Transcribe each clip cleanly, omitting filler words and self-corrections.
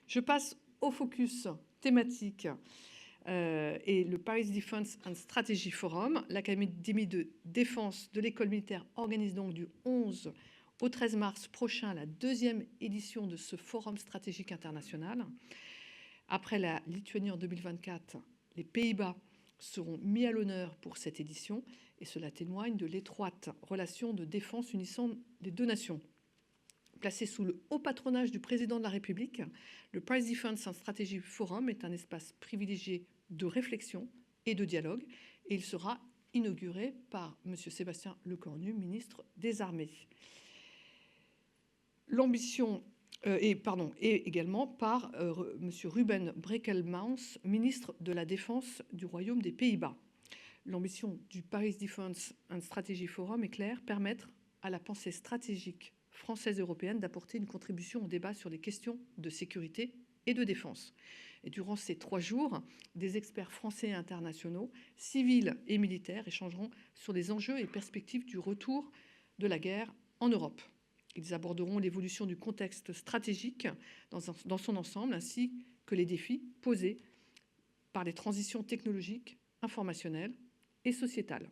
Je passe au focus thématique et le Paris Defense and Strategy Forum. L'Académie de défense de l'école militaire organise donc du 11 au 13 mars prochain la deuxième édition de ce forum stratégique international. Après la Lituanie en 2024, les Pays-Bas seront mis à l'honneur pour cette édition et cela témoigne de l'étroite relation de défense unissant les deux nations. Placé sous le haut patronage du président de la République, le Paris Defense and Strategy Forum est un espace privilégié de réflexion et de dialogue et il sera inauguré par M. Sébastien Lecornu, ministre des Armées. L'ambition et également par M. Ruben Brekelmans, ministre de la Défense du Royaume des Pays-Bas. L'ambition du Paris Defense and Strategy Forum est claire, permettre à la pensée stratégique française et européenne d'apporter une contribution au débat sur les questions de sécurité et de défense. Et durant ces 3 jours, des experts français et internationaux, civils et militaires, échangeront sur les enjeux et perspectives du retour de la guerre en Europe. Ils aborderont l'évolution du contexte stratégique dans son ensemble, ainsi que les défis posés par les transitions technologiques, informationnelles et sociétales.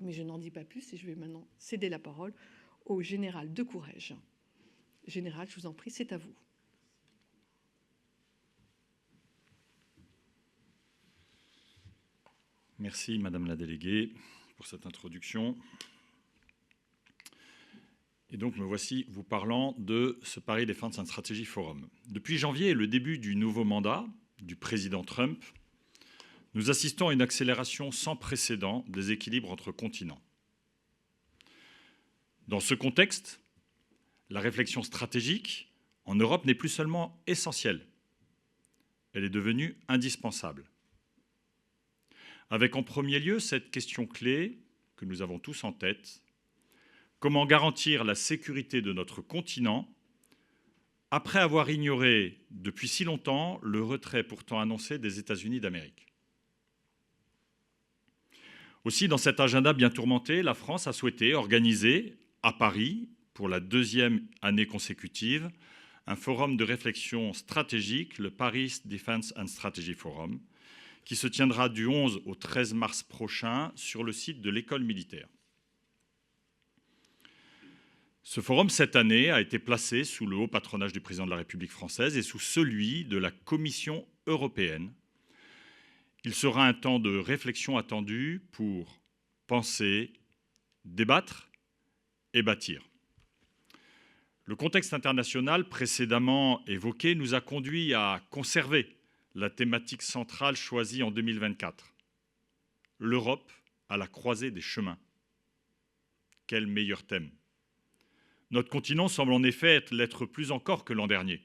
Mais je n'en dis pas plus et je vais maintenant céder la parole au général de Courrèges. Général, je vous en prie, c'est à vous. Merci, Madame la déléguée, pour cette introduction. Et donc, me voici vous parlant de ce Paris Defense and Strategy Forum. Depuis janvier et le début du nouveau mandat du président Trump, nous assistons à une accélération sans précédent des équilibres entre continents. Dans ce contexte, la réflexion stratégique en Europe n'est plus seulement essentielle, elle est devenue indispensable. Avec en premier lieu cette question clé que nous avons tous en tête: comment garantir la sécurité de notre continent après avoir ignoré depuis si longtemps le retrait pourtant annoncé des États-Unis d'Amérique? Aussi, dans cet agenda bien tourmenté, la France a souhaité organiser à Paris, pour la 2e année consécutive, un forum de réflexion stratégique, le Paris Defense and Strategy Forum, qui se tiendra du 11 au 13 mars prochain sur le site de l'école militaire. Ce forum, cette année, a été placé sous le haut patronage du président de la République française et sous celui de la Commission européenne. Il sera un temps de réflexion attendu pour penser, débattre et bâtir. Le contexte international précédemment évoqué nous a conduit à conserver la thématique centrale choisie en 2024. L'Europe à la croisée des chemins. Quel meilleur thème! Notre continent semble en effet l'être plus encore que l'an dernier.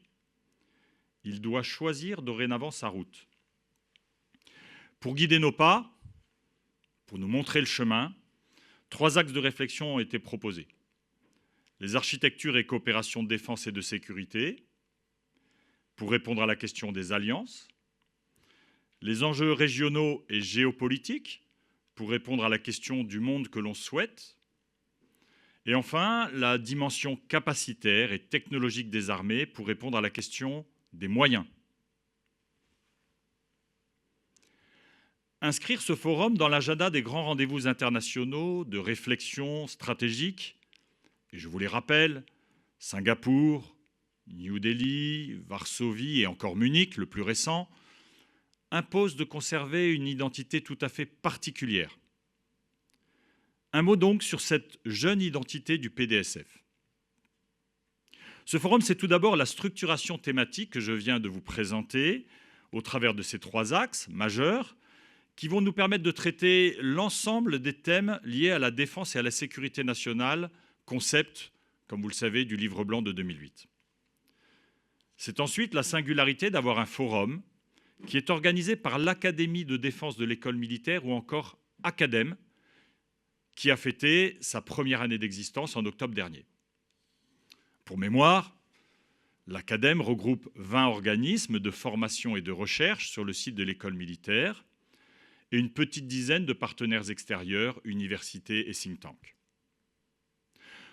Il doit choisir dorénavant sa route. Pour guider nos pas, pour nous montrer le chemin, 3 axes de réflexion ont été proposés. Les architectures et coopérations de défense et de sécurité, pour répondre à la question des alliances, les enjeux régionaux et géopolitiques, pour répondre à la question du monde que l'on souhaite, et enfin, la dimension capacitaire et technologique des armées, pour répondre à la question des moyens. Inscrire ce forum dans l'agenda des grands rendez-vous internationaux de réflexion stratégique, et je vous les rappelle, Singapour, New Delhi, Varsovie et encore Munich, le plus récent, impose de conserver une identité tout à fait particulière. Un mot donc sur cette jeune identité du PDSF. Ce forum, c'est tout d'abord la structuration thématique que je viens de vous présenter au travers de ces 3 axes majeurs qui vont nous permettre de traiter l'ensemble des thèmes liés à la défense et à la sécurité nationale, concept, comme vous le savez, du livre blanc de 2008. C'est ensuite la singularité d'avoir un forum qui est organisé par l'Académie de défense de l'école militaire ou encore Academ, qui a fêté sa première année d'existence en octobre dernier. Pour mémoire, l'Academ regroupe 20 organismes de formation et de recherche sur le site de l'école militaire et une petite dizaine de partenaires extérieurs, universités et think tanks.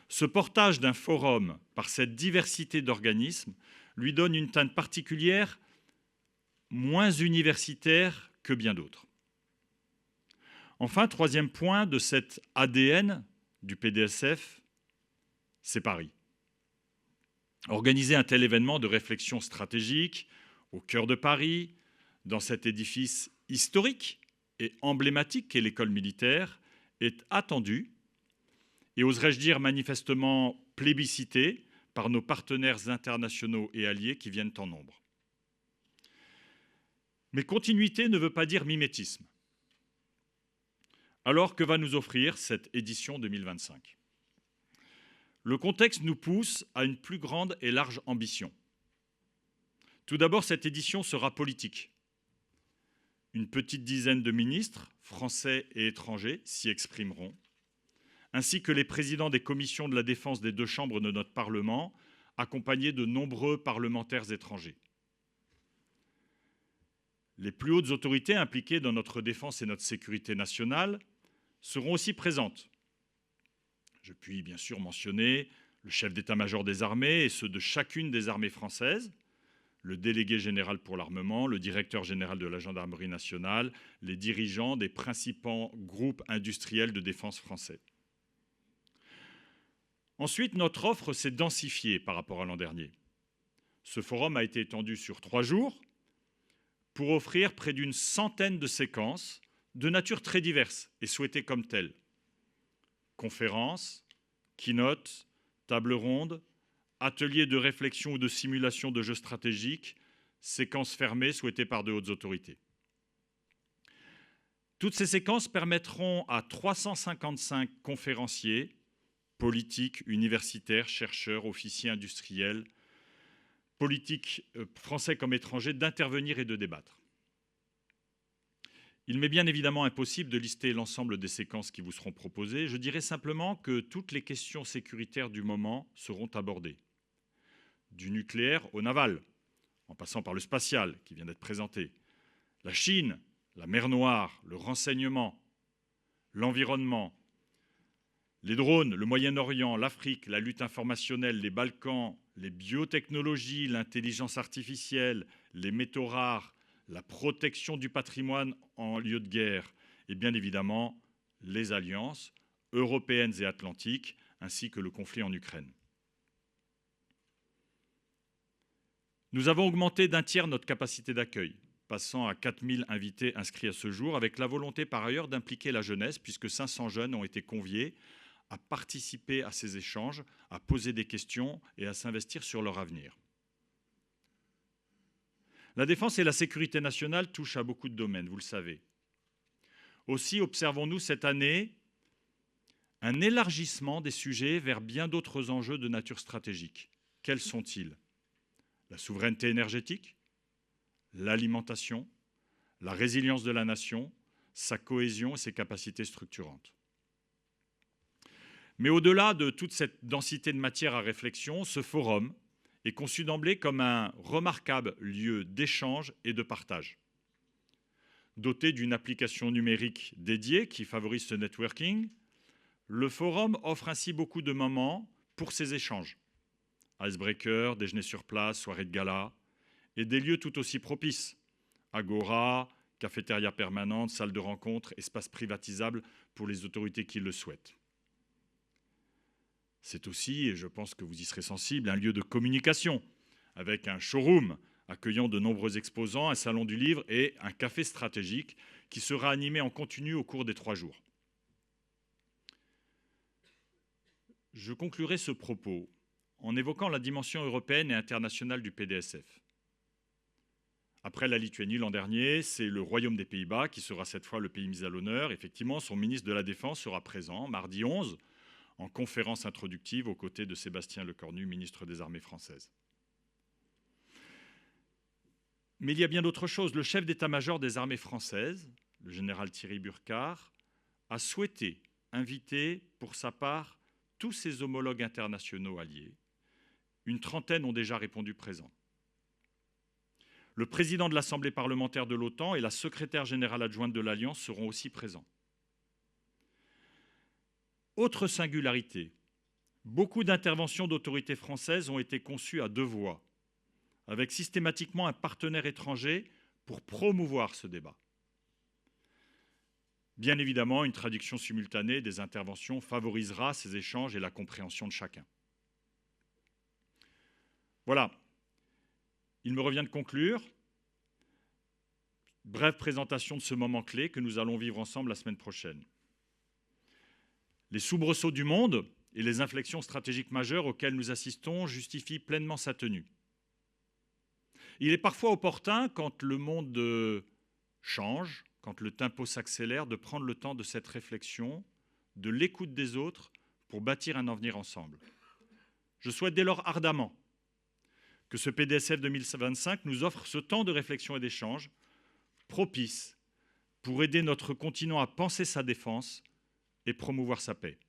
Ce portage d'un forum par cette diversité d'organismes lui donne une teinte particulière, moins universitaire que bien d'autres. Enfin, troisième point de cet ADN du PDSF, c'est Paris. Organiser un tel événement de réflexion stratégique au cœur de Paris, dans cet édifice historique et emblématique qu'est l'école militaire, est attendu et, oserais-je dire, manifestement plébiscité par nos partenaires internationaux et alliés qui viennent en nombre. Mais continuité ne veut pas dire mimétisme. Alors, que va nous offrir cette édition 2025 ? Le contexte nous pousse à une plus grande et large ambition. Tout d'abord, cette édition sera politique. Une petite dizaine de ministres, français et étrangers, s'y exprimeront, ainsi que les présidents des commissions de la défense des deux chambres de notre Parlement, accompagnés de nombreux parlementaires étrangers. Les plus hautes autorités impliquées dans notre défense et notre sécurité nationale seront aussi présentes. Je puis bien sûr mentionner le chef d'état-major des armées et ceux de chacune des armées françaises, le délégué général pour l'armement, le directeur général de la gendarmerie nationale, les dirigeants des principaux groupes industriels de défense français. Ensuite, notre offre s'est densifiée par rapport à l'an dernier. Ce forum a été étendu sur 3 jours pour offrir près d'une centaine de séquences de nature très diverse et souhaitées comme telles. Conférences, keynotes, tables rondes, ateliers de réflexion ou de simulation de jeux stratégiques, séquences fermées souhaitées par de hautes autorités. Toutes ces séquences permettront à 355 conférenciers, politiques, universitaires, chercheurs, officiers industriels, politiques français comme étrangers, d'intervenir et de débattre. Il m'est bien évidemment impossible de lister l'ensemble des séquences qui vous seront proposées. Je dirais simplement que toutes les questions sécuritaires du moment seront abordées. Du nucléaire au naval, en passant par le spatial qui vient d'être présenté. La Chine, la mer Noire, le renseignement, l'environnement, les drones, le Moyen-Orient, l'Afrique, la lutte informationnelle, les Balkans, les biotechnologies, l'intelligence artificielle, les métaux rares, la protection du patrimoine en lieu de guerre et bien évidemment les alliances européennes et atlantiques ainsi que le conflit en Ukraine. Nous avons augmenté d'un tiers notre capacité d'accueil, passant à 4000 invités inscrits à ce jour, avec la volonté par ailleurs d'impliquer la jeunesse puisque 500 jeunes ont été conviés à participer à ces échanges, à poser des questions et à s'investir sur leur avenir. La défense et la sécurité nationale touchent à beaucoup de domaines, vous le savez. Aussi observons-nous cette année un élargissement des sujets vers bien d'autres enjeux de nature stratégique. Quels sont-ils ? La souveraineté énergétique, l'alimentation, la résilience de la nation, sa cohésion et ses capacités structurantes. Mais au-delà de toute cette densité de matière à réflexion, ce forum est conçu d'emblée comme un remarquable lieu d'échange et de partage. Doté d'une application numérique dédiée qui favorise ce networking, le forum offre ainsi beaucoup de moments pour ces échanges. Icebreaker, déjeuner sur place, soirée de gala, et des lieux tout aussi propices. Agora, cafétéria permanente, salle de rencontre, espace privatisable pour les autorités qui le souhaitent. C'est aussi, et je pense que vous y serez sensible, un lieu de communication, avec un showroom accueillant de nombreux exposants, un salon du livre et un café stratégique qui sera animé en continu au cours des 3 jours. Je conclurai ce propos en évoquant la dimension européenne et internationale du PDSF. Après la Lituanie l'an dernier, c'est le Royaume des Pays-Bas qui sera cette fois le pays mis à l'honneur. Effectivement, son ministre de la Défense sera présent mardi 11 en conférence introductive aux côtés de Sébastien Lecornu, ministre des Armées françaises. Mais il y a bien d'autres choses. Le chef d'état-major des armées françaises, le général Thierry Burkhardt, a souhaité inviter pour sa part tous ses homologues internationaux alliés. Une trentaine ont déjà répondu présent. Le président de l'Assemblée parlementaire de l'OTAN et la secrétaire générale adjointe de l'Alliance seront aussi présents. Autre singularité, beaucoup d'interventions d'autorités françaises ont été conçues à 2 voix, avec systématiquement un partenaire étranger pour promouvoir ce débat. Bien évidemment, une traduction simultanée des interventions favorisera ces échanges et la compréhension de chacun. Voilà. Il me revient de conclure. Brève présentation de ce moment clé que nous allons vivre ensemble la semaine prochaine. Les soubresauts du monde et les inflexions stratégiques majeures auxquelles nous assistons justifient pleinement sa tenue. Il est parfois opportun, quand le monde change, quand le tempo s'accélère, de prendre le temps de cette réflexion, de l'écoute des autres pour bâtir un avenir ensemble. Je souhaite dès lors ardemment que ce PDSF 2025 nous offre ce temps de réflexion et d'échange propice pour aider notre continent à penser sa défense et promouvoir sa paix.